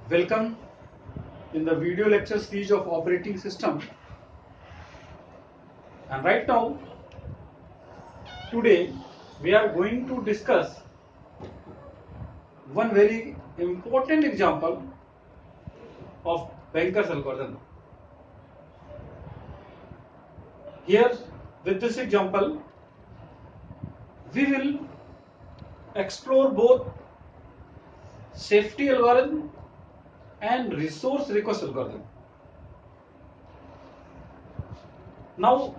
Welcome in the video lecture series of operating system. And right now, today we are going to discuss one very important example of Banker's algorithm. Here, with this example, we will explore both safety algorithm and resource request algorithm. Now,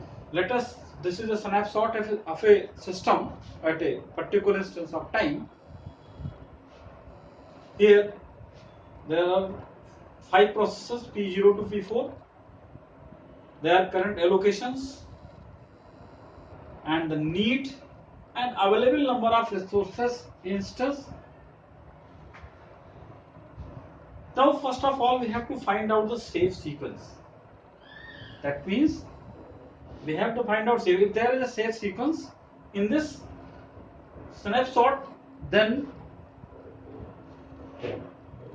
this is a snapshot of a system at a particular instance of time. Here, there are 5 processes P0 to P4. Their current allocations and the need and available number of resources instance. Now, first of all, we have to find out the safe sequence. That means we have to find out if there is a safe sequence in this snapshot, then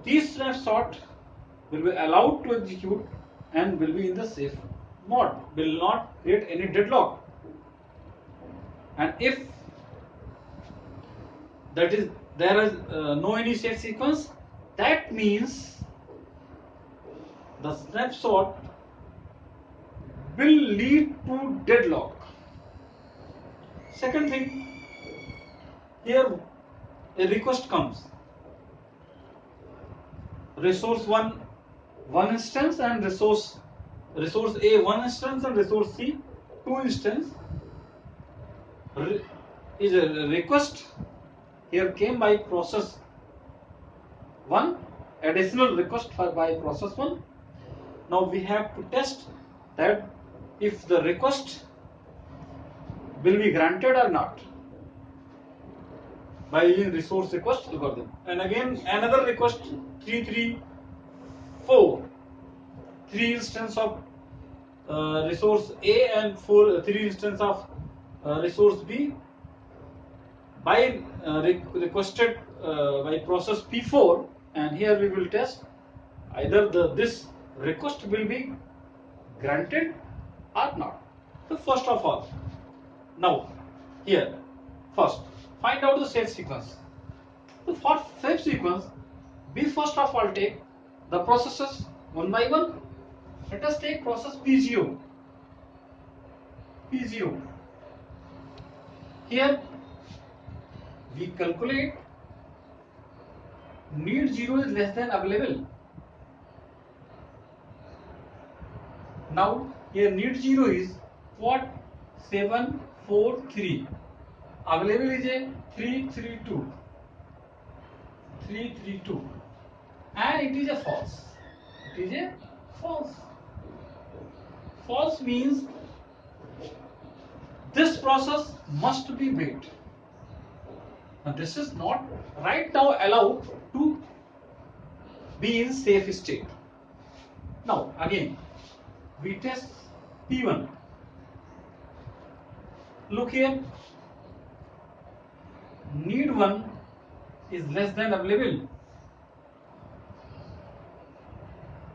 these snapshot will be allowed to execute and will be in the safe mode, will not create any deadlock. And if there is no any safe sequence, that means the snapshot will lead to deadlock. Second thing, here a request comes. Resource 1 instance and resource A 1 instance and resource C 2 instance is a request here came by process 1, additional request by process 1. Now we have to test that if the request will be granted or not by using resource request algorithm. And again another request 334, 3 instance of resource A and 3 instance of resource B by requested by process P4, and here we will test either this request will be granted or not. So first of all, now here first find out the safe sequence. So for safe sequence, we first of all take the processes one by one. Let us take process P0. Here we calculate need 0 is less than available. Now here need 0 is what? 743. Available is a 332, and it is a false. False means this process must be wait. Now this is not right now allowed to be in safe state. Now again we test P1. Look here, need 1 is less than available.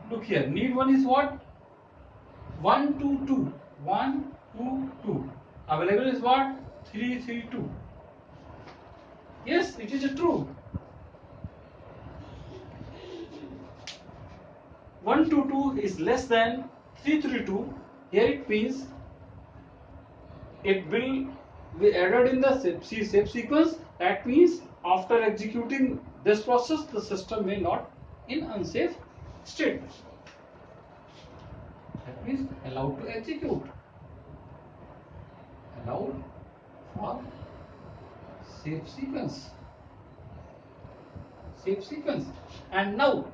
Look here, need 1 is what? 122. Available is what? 332. Yes, it is true. 122 is less than 332. Here it means it will be added in the safe sequence. That means after executing this process, the system may not in unsafe state. That means allowed to execute. Allowed for safe sequence. And now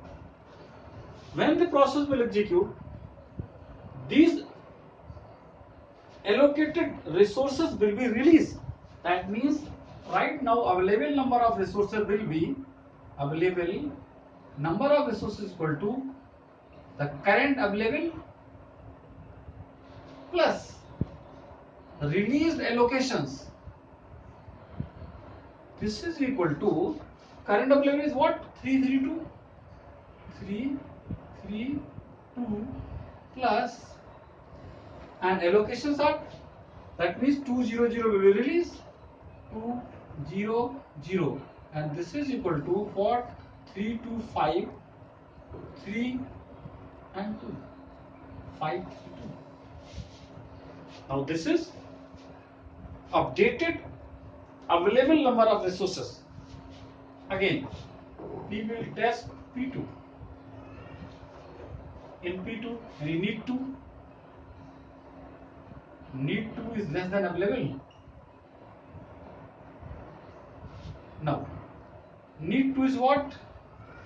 when the process will execute, these allocated resources will be released. That means right now available number of resources will be equal to the current available plus released allocations. This is equal to current available is what? 332. 3, 3, 2 plus, and allocations are, that means 2, 0, 0 will be released, 2, 0, 0, and this is equal to what? 3, 2, 5, 3 and 2, 5, 3, 2. Now this is updated available number of resources. Again, we will test P2. In P2, we need 2. Need 2 is less than available. Now, need 2 is what?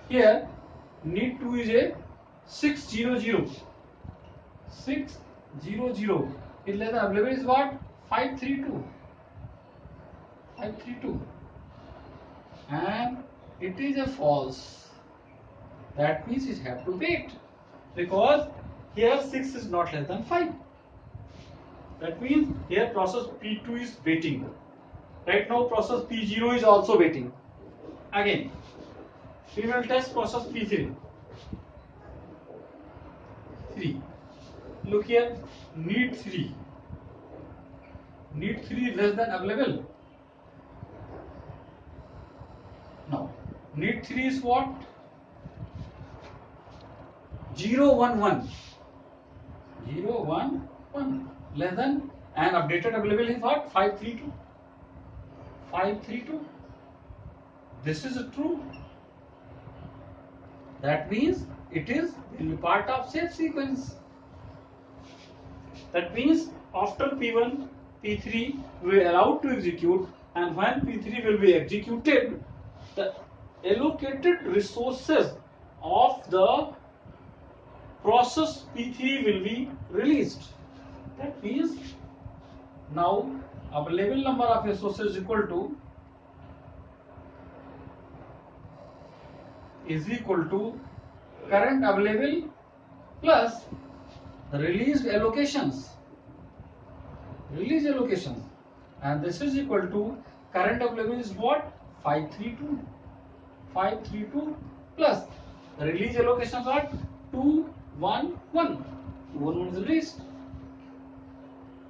Here, need 2 is a 600. 600 is less than available is what? 532. 532. And it is a false. That means it have to wait, because here 6 is not less than 5. That means here process P2 is waiting. Right now process P0 is also waiting. Again, we will test process P3. 3. Look here, need 3. Need 3 is less than available. Now, need 3 is what? 0, 1, 1. 0, 1, 1. Less than, and updated available is what? 532. 532. This is true. That means it is will be part of safe sequence. That means after P1, P3 will be allowed to execute, and when P3 will be executed, the allocated resources of the process P3 will be released. That means now available number of resources is equal to current available plus released allocations. Release allocations, and this is equal to current available is what? 532. 532 plus the release allocations are 2, 1, 1. 2, 1, 1 is released.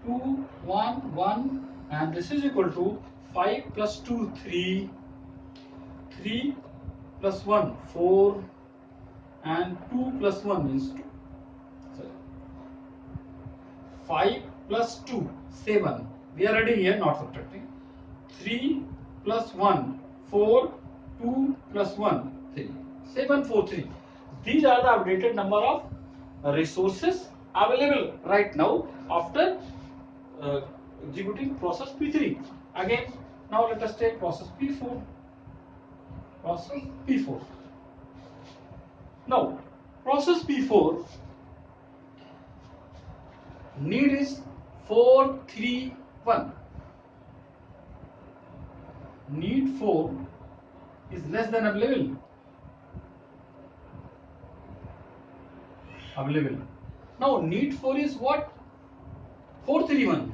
2, 1, 1, and this is equal to 5 plus 2, 3. 3 plus 1, 4, and 2 plus 1 is 2. Sorry. 5 plus 2, 7. We are adding here, not subtracting. 3 plus 1, 4, 2 plus 1, 3. 7, 4, 3. These are the updated number of resources available right now after executing process P3. Again, now let us take process P4. Process P4. Now, process P4 need is 431. Need 4 is less than available. Now, need 4 is what? 431.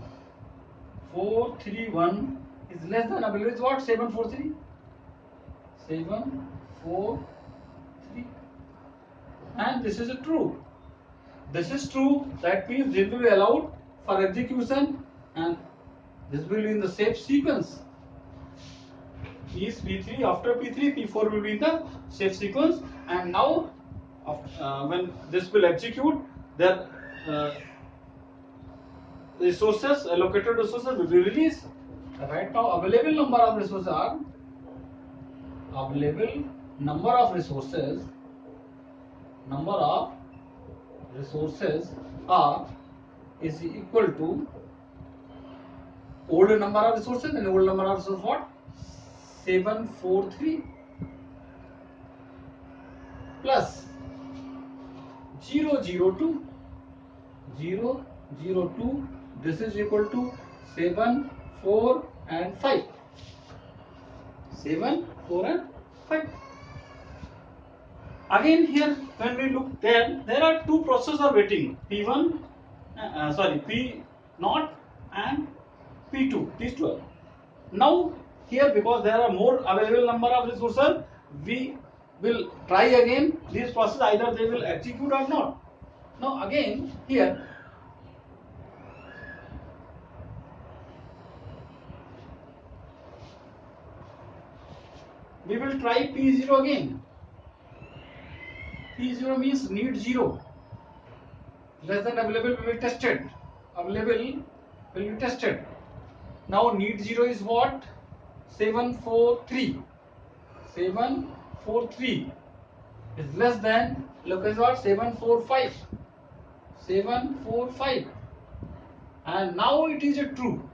431 is less than available is what? 743. 743. And this is true. This is true. That means this will be allowed for execution, and this will be in the safe sequence. Is P3, after P3, P4 will be in the safe sequence, and now when this will execute, their resources, allocated resources will be released. Right now, available number of resources are is equal to old number of resources, and old number of resources what? 743 plus 002. 002. This is equal to 7, 4 and 5. 7, 4 and 5. Again here, when we look there are two processes are waiting. P1, P0 and P2. These two are. Now here, because there are more available number of resources, we will try again this process, either they will execute or not. Now again here we will try P0 again. P0 means need 0. Less than available will be tested. Available will be tested. Now need 0 is what? 743. 743 is less than, look at what? 745. 745. And now it is a true.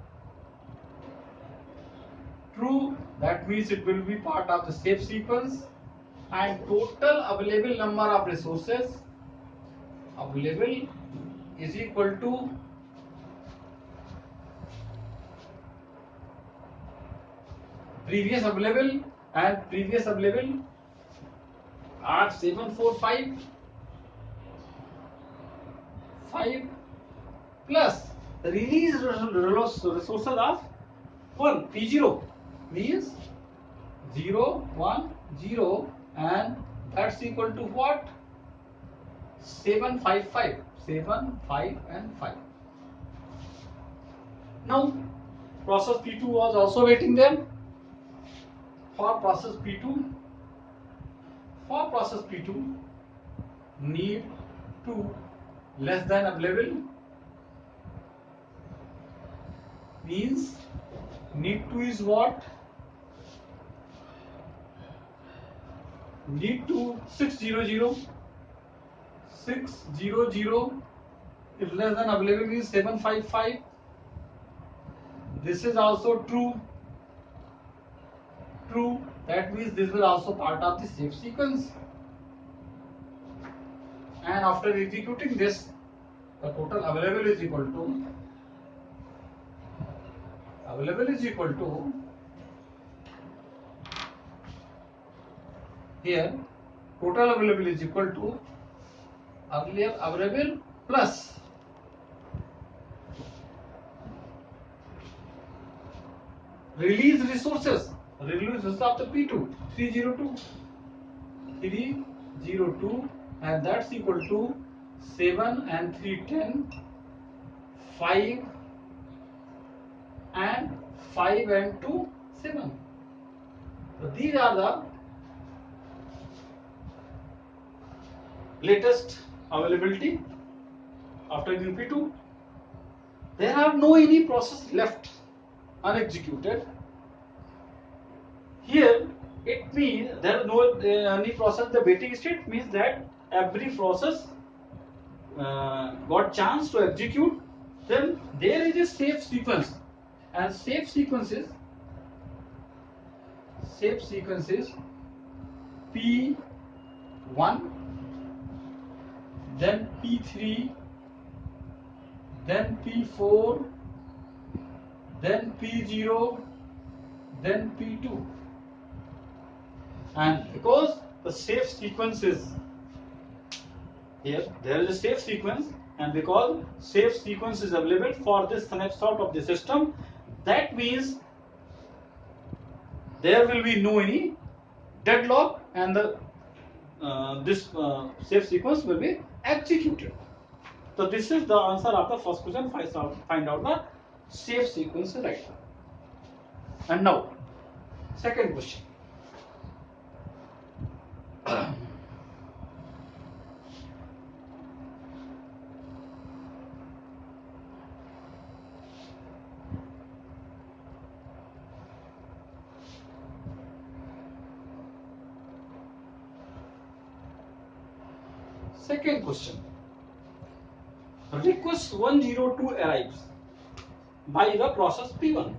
True, that means it will be part of the safe sequence, and total available number of resources available is equal to previous available, and previous available are 745 5 plus the released resources of 1 P0 means 0 1 0, and that's equal to what? 755. 7 5 and 5. Now process P2 was also waiting there. For process P2 need 2 less than available means need 2 is what? Need 2 600. 600 if less than available means 755. This is also true. True, that means this will also part of the safe sequence. And after executing this, the total available is equal to here total available is equal to earlier available plus release resources of the P2 302, and that's equal to 7 and 3 10, 5 and 5 and 2 7. So these are the latest availability after P2. There are no any process left unexecuted. Here it means there is no any process. The waiting state means that every process got chance to execute. Then there is a safe sequence, and safe sequences P1, then P3, then P4, then P0, then P2. And because the safe sequence is here, there is a safe sequence, and because safe sequence is available for this snapshot of the system, that means there will be no any deadlock, and the this safe sequence will be executed. So this is the answer of the first question. Find out the safe sequence right now. And now second question. Second question. Request 102 arrives by the process P1.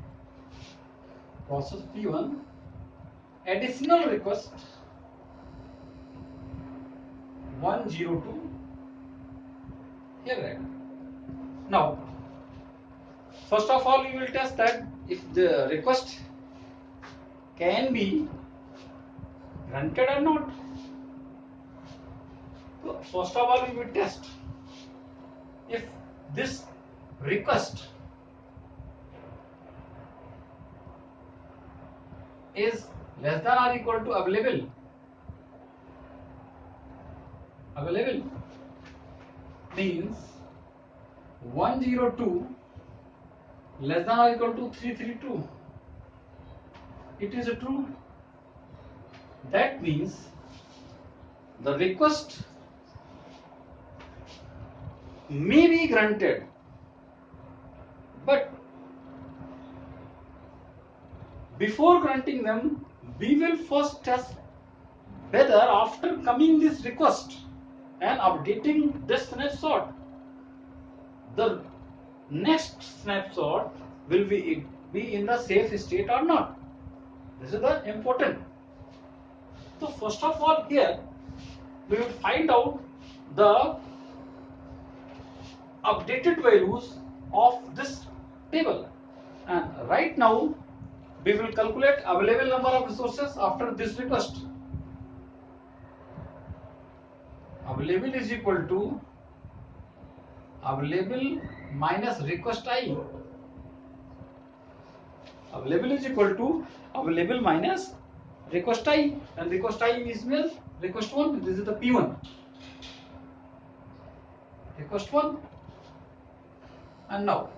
Process P1, additional request 102 here right. Now first of all we will test that if the request can be granted or not. So first of all we will test if this request is less than or equal to available. available means 102 less than or equal to 332. It is true. That means the request may be granted, but before granting them, we will first test whether after coming this request and updating this snapshot, the next snapshot will be in the safe state or not. This is the important. So first of all, here we will find out the updated values of this table, and right now we will calculate available number of resources after this request. Available is equal to available minus request I. Available is equal to available minus request I, and request I is request 1. This is the P1. Request 1. And now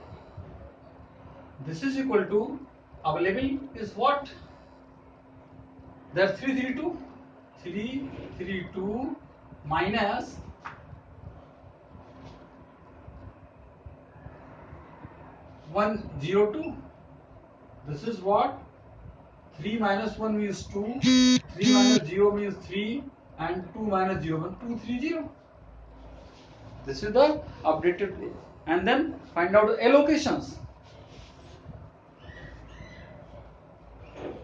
this is equal to available is what? There are 332. 332 minus 102. This is what? 3 minus 1 means 2, 3 minus 0 means 3, and 2 minus 0 means 230. This is the updated way. And then find out the allocations.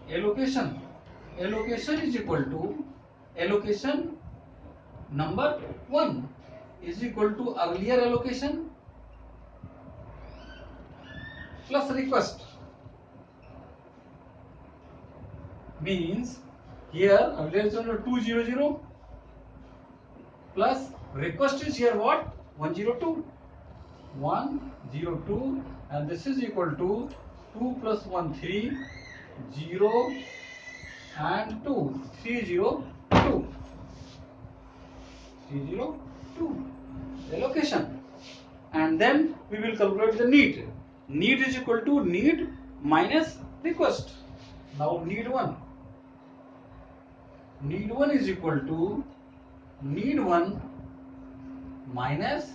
Allocation is equal to allocation number 1 is equal to earlier allocation plus request. Means here earlier is 200 plus request is here what? 102. 102, and this is equal to 2 plus 1 3, 0 and 2, 302. 302 allocation. And then we will calculate the need. Need is equal to need minus request. Now need 1. Need 1 is equal to need 1 minus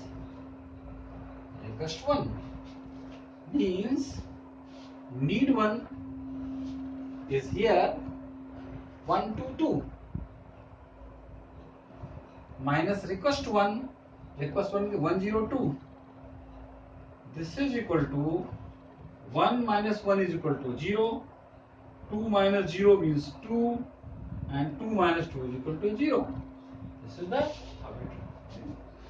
request 1. Means need 1 is here 122 minus request 1 is 102. This is equal to 1 minus 1 is equal to 0, 2 minus 0 means 2, and 2 minus 2 is equal to 0. This is the update.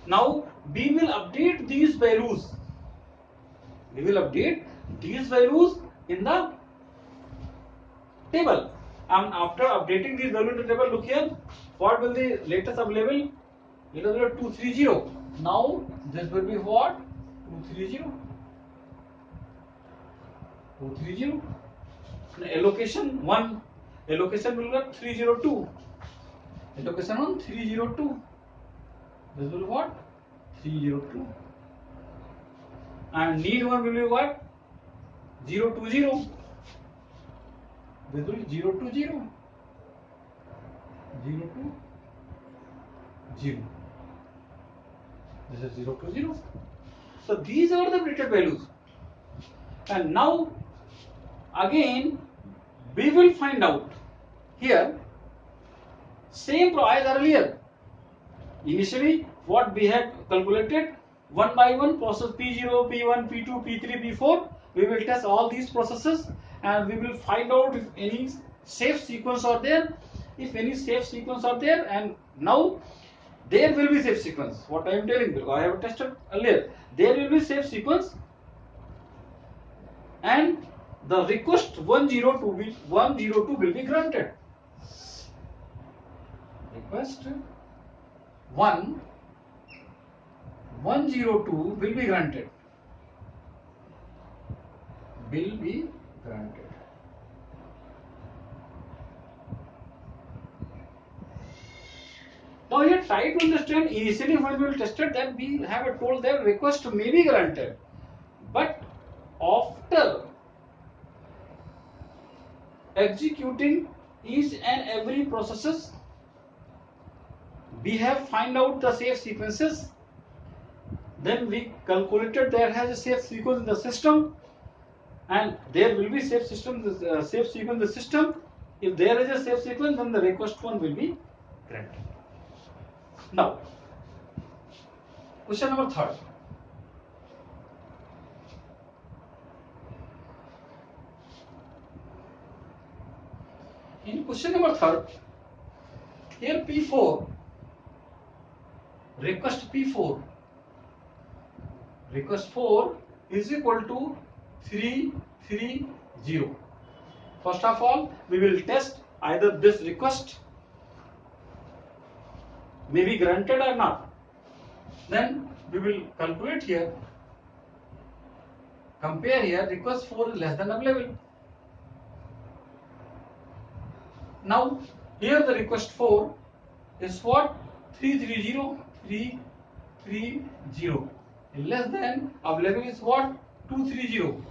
Now we will update these values. We will update these values in the table. And after updating these values in the table, look here. What will the latest available? It will be 230. Now this will be what? 230. 230. Allocation 1. Allocation will be 302. Allocation 1 302. This will be what? 302. And need 1 will be what? 020. This will be 020. 020. This is 020. So these are the updated values. And now again we will find out here same as earlier. Initially what we had calculated one by one process P0, P1, P2, P3, P4. We will test all these processes and we will find out if any safe sequence are there. If any safe sequence are there, and now there will be safe sequence. What I am telling you, I have tested earlier. There will be safe sequence, and the request 102 will be granted. Request 102 will be granted. Will be granted. Now here try to understand. Initially when we will test it, then we have told that request may be granted, but after executing each and every processes, we have find out the safe sequences. Then we calculated there has a safe sequence in the system, and there will be safe system, safe sequence in the system. If there is a safe sequence, then the request one will be granted. Now, question number third. In question number third, here P4, request P4, request 4 is equal to 330. First of all, we will test either this request may be granted or not. Then we will calculate here, compare here, request 4 is less than available. Now here the request 4 is what? 330, 330. Less than available is what? 230.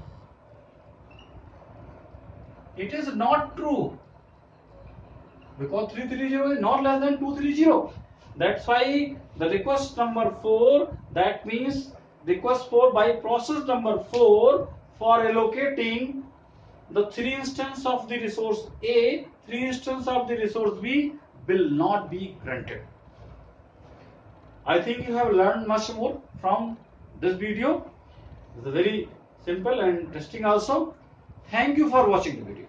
It is not true, because 330 is not less than 230. That's why the request number 4, that means request 4 by process number 4 for allocating the 3 instance of the resource A, 3 instance of the resource B will not be granted. I think you have learned much more from this video. It's very simple and interesting also. Thank you for watching the video.